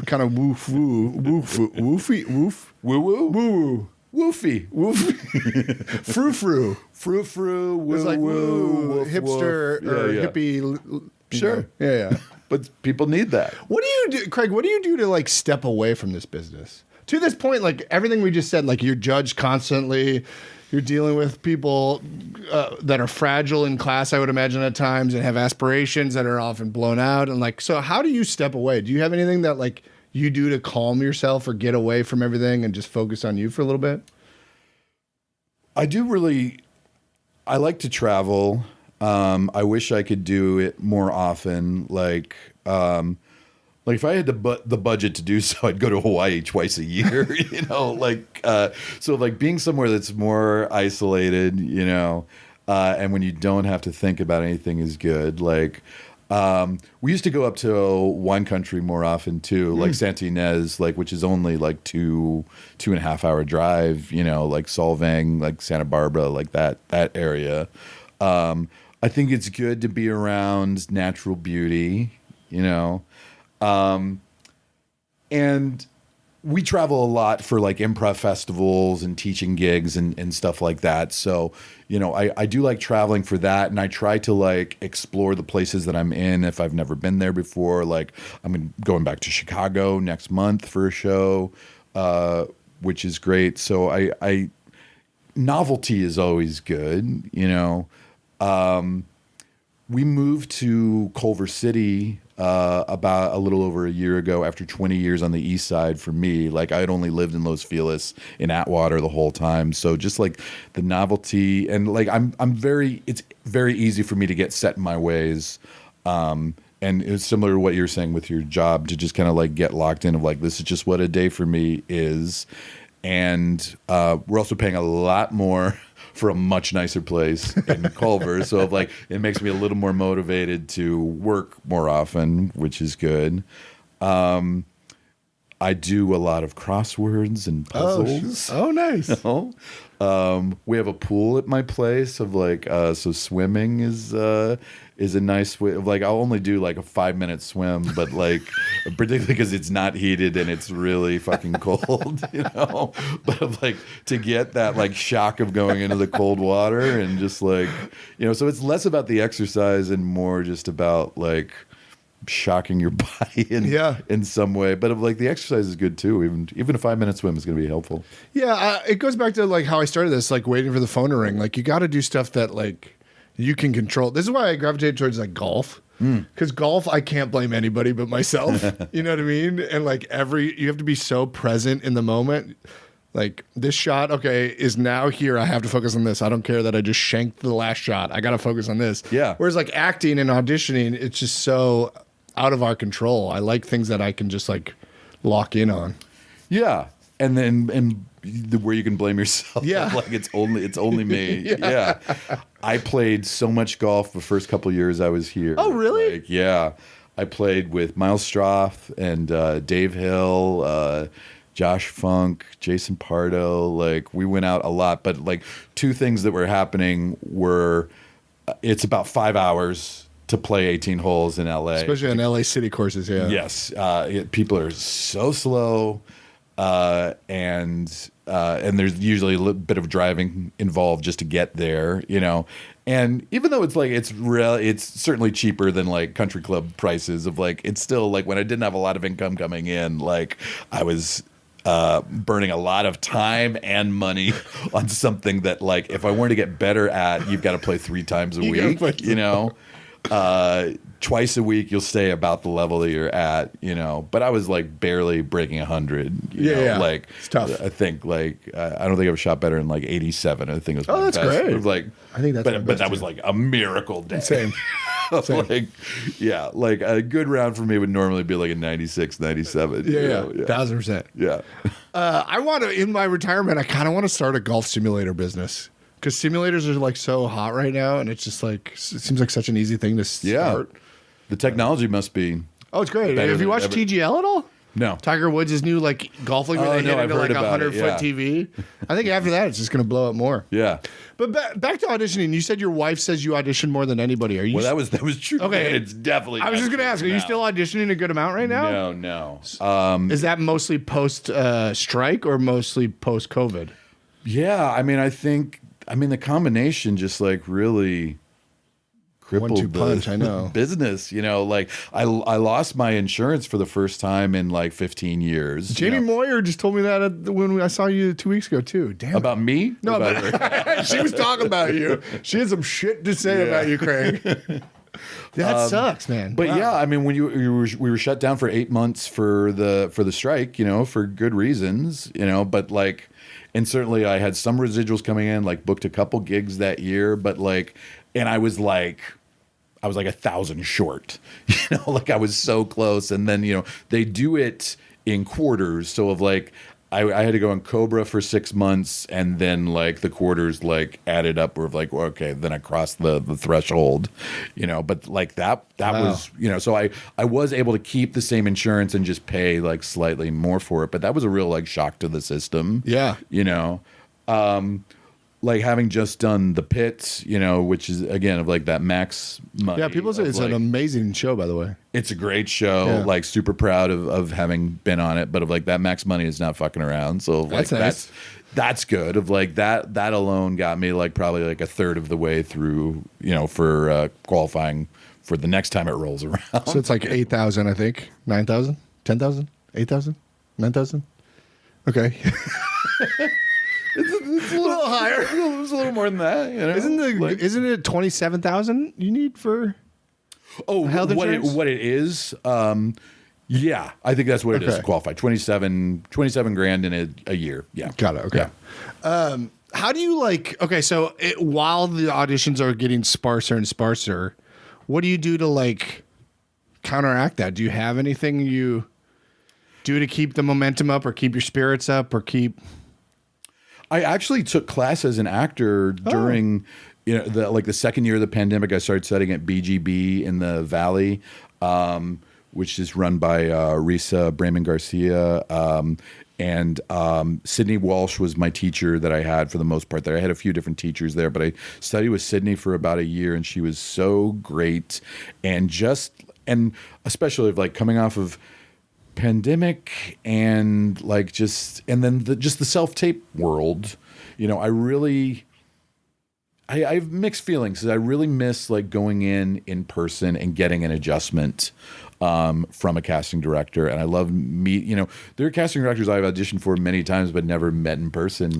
kind of woofy, woof, woo woo, woo. Woofy. Frou-frou. Frou-frou, woo, It was like woo, woof, hipster woof. or hippie. Sure. Yeah. But people need that. What do you do, Craig? What do you do to like step away from this business? To this point, like everything we just said, like you're judged constantly. You're dealing with people that are fragile in class, I would imagine at times, and have aspirations that are often blown out. And like, so how do you step away? Do you have anything that like you do to calm yourself or get away from everything and just focus on you for a little bit? I like to travel. I wish I could do it more often. Like if I had the budget to do so, I'd go to Hawaii twice a year, you know, like, so like being somewhere that's more isolated, you know, and when you don't have to think about anything is good. Like, we used to go up to wine country more often too, like Santa Ynez, like, which is only like 2.5 hour drive, you know, like Solvang, like Santa Barbara, like that area. I think it's good to be around natural beauty, you know, and we travel a lot for like improv festivals and teaching gigs and stuff like that. So, you know, I do like traveling for that. And I try to like explore the places that I'm in if I've never been there before. Like I'm going back to Chicago next month for a show, which is great. So I novelty is always good, you know. We moved to Culver City about a little over a year ago after 20 years on the east side for me. Like I had only lived in Los Feliz in Atwater the whole time. So just like the novelty and like it's very easy for me to get set in my ways. And it's similar to what you're saying with your job to just kind of like get locked in of like, this is just what a day for me is. And we're also paying a lot more for a much nicer place in Culver. So like it makes me a little more motivated to work more often, which is good. I do a lot of crosswords and puzzles. Oh, nice. You know? We have a pool at my place of like, so swimming is a nice way of like, I'll only do like a 5-minute swim, but like, particularly because it's not heated and it's really fucking cold, you know, but like to get that like shock of going into the cold water and just like, you know, so it's less about the exercise and more just about like shocking your body in some way. But like the exercise is good too. Even a 5-minute swim is going to be helpful. Yeah. It goes back to like how I started this, like waiting for the phone to ring. Like you got to do stuff that like, you can control. This is why I gravitate towards like golf. Because golf, I can't blame anybody but myself. You know what I mean? And like you have to be so present in the moment. Like this shot, okay, is now here. I have to focus on this. I don't care that I just shanked the last shot. I got to focus on this. Yeah. Whereas like acting and auditioning, it's just so out of our control. I like things that I can just like lock in on. Yeah. And then where you can blame yourself. Yeah. Like it's only me. Yeah. I played so much golf the first couple of years I was here. Oh, really? Like, yeah. I played with Miles Stroth and Dave Hill, Josh Funk, Jason Pardo. Like we went out a lot, but like two things that were happening were it's about 5 hours to play 18 holes in LA. Especially on LA city courses, yeah. Yes. People are so slow. And there's usually a little bit of driving involved just to get there, you know. And even though it's like it's certainly cheaper than like country club prices of like it's still like when I didn't have a lot of income coming in, like I was burning a lot of time and money on something that like if I wanted to get better at, you've got to play 3 times a week, you know. Twice a week you'll stay about the level that you're at, you know. But I was like barely breaking 100. You know? Like it's tough. I think like I don't think I've shot better in like 87. I think it was my that's best. great. It was like I think that's but that was like a miracle day. Same. Like yeah, like a good round for me would normally be like a 96, 97. Yeah, you know? 1,000%. Yeah. I want to in my retirement. I kind of want to start a golf simulator business. Because simulators are like so hot right now, and it's just like it seems like such an easy thing to start. Yeah. The technology must be. Oh, it's great. Have you watched TGL at all? No. Tiger Woods' new like golf league where they hit into like a 100-foot TV. I think after that, it's just going to blow up more. Yeah. But back to auditioning. You said your wife says you audition more than anybody. Are you? Well, that was true. Okay, and it's definitely. I was just going to ask. Are you still auditioning a good amount right now? No. Is that mostly post strike or mostly post COVID? Yeah, I mean, the combination just like really crippled 1-2 punch, I know. Business, you know, like I lost my insurance for the first time in like 15 years. Jamie Moyer just told me that when I saw you 2 weeks ago too. Damn. About me? No, she was talking about you. She had some shit to say about you, Craig. That sucks, man. But yeah, I mean, when we were shut down for 8 months for the strike, you know, for good reasons, you know, but like, and certainly I had some residuals coming in, like booked a couple gigs that year, but like, and I was like 1,000 short, you know, like I was so close. And then, you know, they do it in quarters. So of like, I had to go on Cobra for 6 months, and then like the quarters like added up were like, well, okay, then I crossed the threshold, you know. But like that was, you know, so I was able to keep the same insurance and just pay like slightly more for it. But that was a real like shock to the system. Yeah, you know. like having just done the Pit, which is again of like that max money. Yeah, people say it's an amazing show, by the way. It's a great show. Yeah. Like super proud of having been on it, but of like that max money is not fucking around. So like That's nice. that's good. Of like that alone got me like probably like a third of the way through, for qualifying for the next time it rolls around. So it's like 8,000, I think. 9,000? 10,000? 8,000? 9,000? Okay. It's a little higher. It's a little more than that. Isn't it 27,000 you need for health insurance? What it is? Yeah, I think that's what it is to qualify. 27 grand in a year. Yeah, got it. Okay. Yeah. How do you while the auditions are getting sparser and sparser, what do you do to counteract that? Do you have anything you do to keep the momentum up or keep your spirits up or keep? I actually took class as an actor during, the second year of the pandemic. I started studying at BGB in the Valley, which is run by Risa Brayman Garcia. And Sydney Walsh was my teacher that I had for the most part there. I had a few different teachers there, but I studied with Sydney for about a year, and she was so great. And especially coming off of pandemic and then the self-tape world, I have mixed feelings because I really miss going in person and getting an adjustment from a casting director. And I love there are casting directors I've auditioned for many times but never met in person,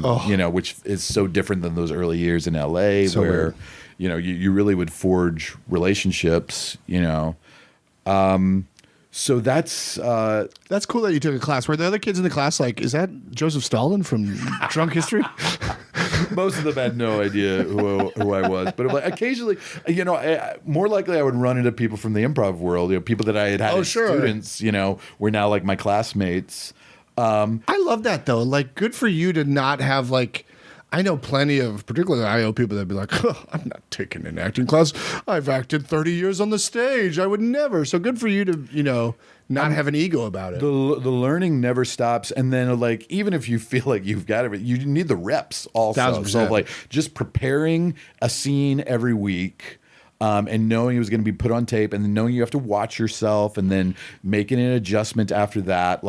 which is so different than those early years in LA where weird. You really would forge relationships, So that's cool that you took a class. Were the other kids in the class is that Joseph Stalin from Drunk History? Most of them had no idea who I was, but occasionally, more likely I would run into people from the improv world, people that I had as students, were now my classmates. I love that though. Good for you to not have I know plenty of, particularly IO people that'd be I'm not taking an acting class. I've acted 30 years on the stage. I would never. So good for you to, not have an ego about it. The learning never stops. And then even if you feel like you've got it, you need the reps also. 1,000%. So just preparing a scene every week. And knowing it was going to be put on tape, and then knowing you have to watch yourself, and then making an adjustment after that.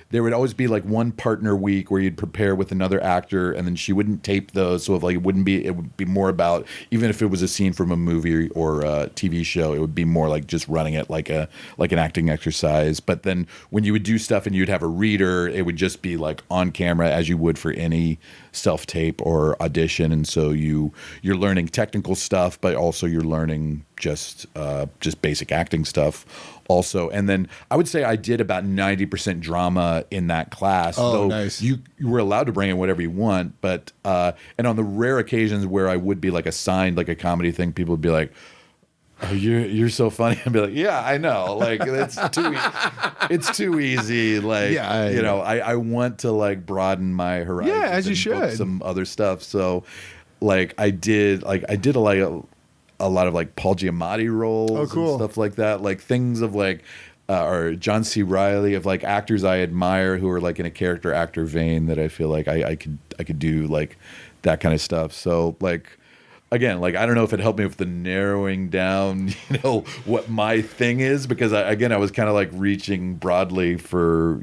There would always be one partner week where you'd prepare with another actor, and then she wouldn't tape those, so it would be more about, even if it was a scene from a movie or a TV show, it would be more just running it like an acting exercise. But then when you would do stuff and you'd have a reader, it would just be on camera as you would for any self-tape or audition. And so you're learning technical stuff, but also you're learning just basic acting stuff also. And then I would say I did about 90% drama in that class. Oh, nice. You were allowed to bring in whatever you want, but and on the rare occasions where I would be assigned a comedy thing, people would be like, "Oh, you're so funny." I'd be like, "Yeah, I know. It's too easy." I want to broaden my horizons. Yeah, as you should. Book some other stuff. So I did a lot of Paul Giamatti roles. Oh, cool. And stuff like that. Things of or John C. Reilly, of actors I admire who are in a character actor vein that I feel I could do that kind of stuff. So again, I don't know if it helped me with the narrowing down, what my thing is, because I was kind of reaching broadly for,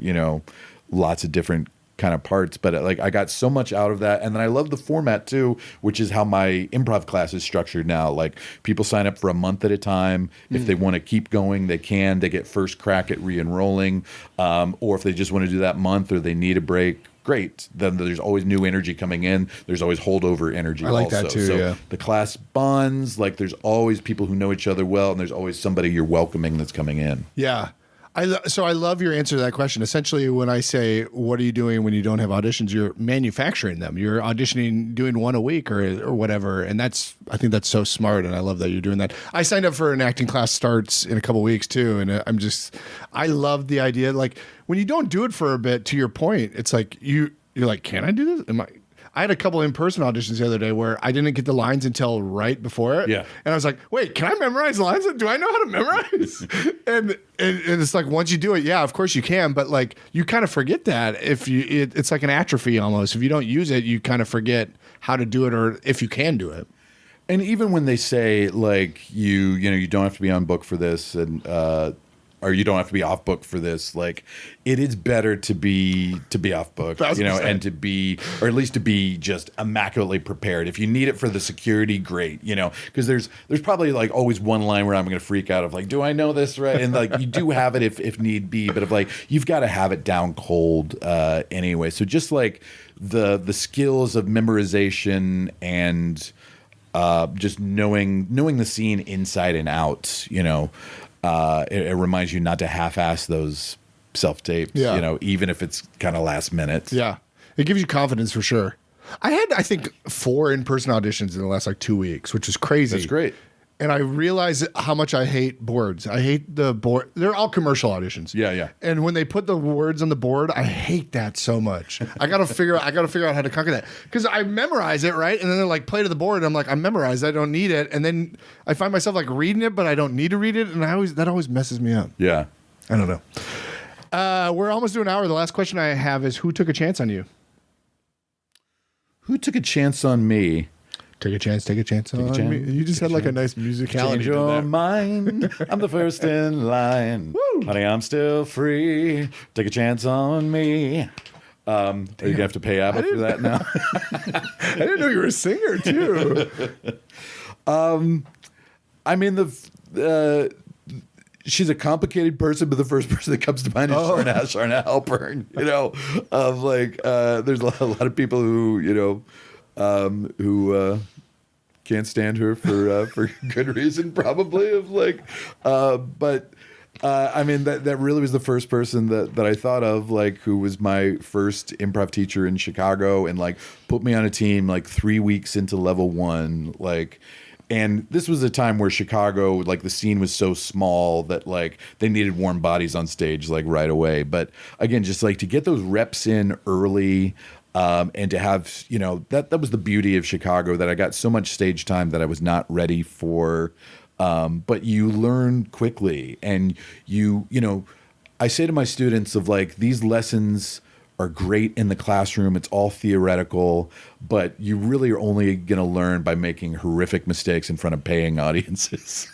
lots of different kind of parts, but I got so much out of that. And then I love the format too, which is how my improv class is structured now. People sign up for a month at a time. If they want to keep going, they can. They get first crack at re-enrolling, or if they just want to do that month or they need a break, great. Then there's always new energy coming in. There's always holdover energy. I like also. that too. So yeah. The class bonds. There's always people who know each other well, and there's always somebody you're welcoming that's coming in. Yeah. So I love your answer to that question. Essentially, when I say, what are you doing when you don't have auditions? You're manufacturing them. You're auditioning, doing one a week or whatever. And I think that's so smart. And I love that you're doing that. I signed up for an acting class, starts in a couple weeks too. And I love the idea. When you don't do it for a bit, to your point, it's you're can I do this? I had a couple in-person auditions the other day where I didn't get the lines until right before it. Yeah. And I was like, wait, can I memorize the lines? Do I know how to memorize? and it's once you do it, yeah, of course you can. But you kind of forget that it's like an atrophy almost. If you don't use it, you kind of forget how to do it or if you can do it. And even when they say like you don't have to be on book for this and or you don't have to be off book for this, like it is better to be off book, and to be, or at least to be just immaculately prepared. If you need it for the security, great, because there's probably like always one line where I'm going to freak out of like, do I know this right? And like you do have it if need be, but if like you've got to have it down cold anyway. So just like the skills of memorization and just knowing the scene inside and out, it reminds you not to half-ass those self-tapes, even if it's kind of last minute. Yeah. It gives you confidence for sure. I had, I think, 4 in-person auditions in the last like 2 weeks, which is crazy. That's great. And I realize how much I hate boards. I hate the board. They're all commercial auditions. Yeah. And when they put the words on the board, I hate that so much. I gotta figure out how to conquer that because I memorize it, right? And then they're like, play to the board. And I'm like, I memorized. I don't need it. And then I find myself like reading it, but I don't need to read it. And that always messes me up. Yeah. I don't know. We're almost to an hour. The last question I have is, who took a chance on you? Who took a chance on me? Take a chance on me. You just had like a nice musicality. Change your mind. I'm the first in line. Woo! Honey, I'm still free. Take a chance on me. Are you gonna have to pay Abbott for that now? I didn't know you were a singer too. I mean she's a complicated person, but the first person that comes to mind is Sharna Halpern. Of like there's a lot of people who who can't stand her for good reason, probably. Of like, but I mean that really was the first person that I thought of, like, who was my first improv teacher in Chicago, and like put me on a team like 3 weeks into level 1, like. And this was a time where Chicago, like the scene was so small that like they needed warm bodies on stage like right away. But again, just like to get those reps in early. And to have, that was the beauty of Chicago, that I got so much stage time that I was not ready for. But you learn quickly, and I say to my students of like, these lessons are great in the classroom. It's all theoretical, but you really are only going to learn by making horrific mistakes in front of paying audiences.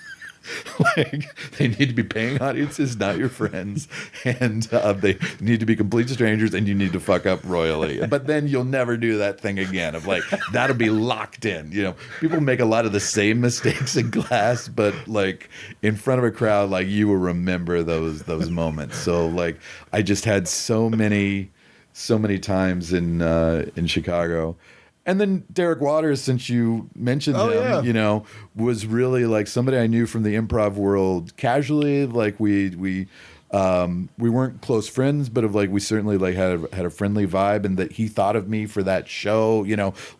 Like, they need to be paying audiences, not your friends, and they need to be complete strangers, and you need to fuck up royally. But then you'll never do that thing again. Of like, that'll be locked in. People make a lot of the same mistakes in class, but like in front of a crowd, like you will remember those moments. So like, I just had so many times in Chicago. And then Derek Waters, since you mentioned him, was really like somebody I knew from the improv world casually. Like we weren't close friends, but we certainly like had a friendly vibe, and that he thought of me for that show.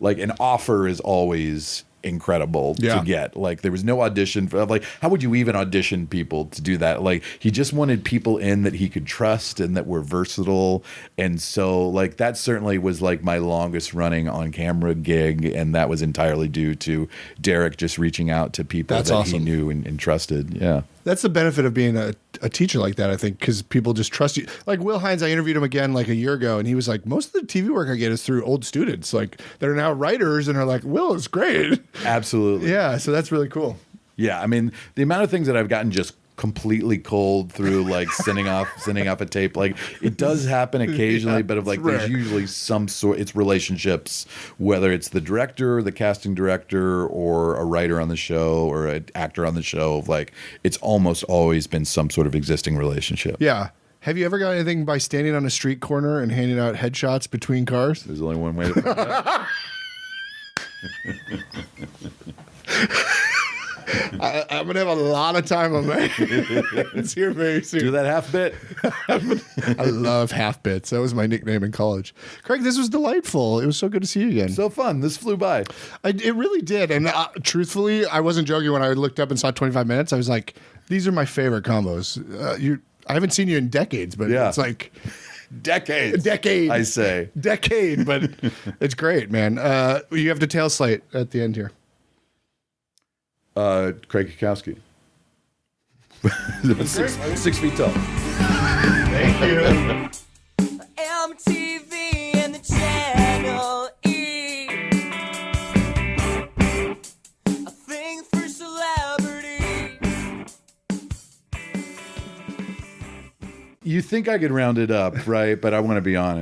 Like an offer is always incredible to get. Like there was no audition for, like, how would you even audition people to do that? Like he just wanted people in that he could trust and that were versatile. And so like that certainly was like my longest running on camera gig, and that was entirely due to Derek just reaching out to people he knew and trusted. Yeah. That's the benefit of being a teacher like that, I think, because people just trust you. Like Will Hines, I interviewed him again like a year ago, and he was like, most of the TV work I get is through old students, like that are now writers and are like, Will is great. Absolutely. Yeah, so that's really cool. Yeah, I mean, the amount of things that I've gotten just completely cold through like sending off a tape, like it does happen occasionally, but there's usually some sort, it's relationships, whether it's the director, the casting director, or a writer on the show or an actor on the show, like it's almost always been some sort of existing relationship. Yeah. Have you ever got anything by standing on a street corner and handing out headshots between cars? There's only one way to find out. I'm going to have a lot of time on my hands here very soon. Do that half bit. I love half bits. That was my nickname in college. Craig, this was delightful. It was so good to see you again. So fun. This flew by. It really did. And truthfully, I wasn't joking when I looked up and saw 25 minutes. I was like, these are my favorite combos. I haven't seen you in decades, but it's like... Decade, I say. Decade, but it's great, man. You have to tail slate at the end here. Craig Cackowski. 6 feet tall. Thank you. MTV and the Channel E. You think I could round it up, right? But I want to be honest.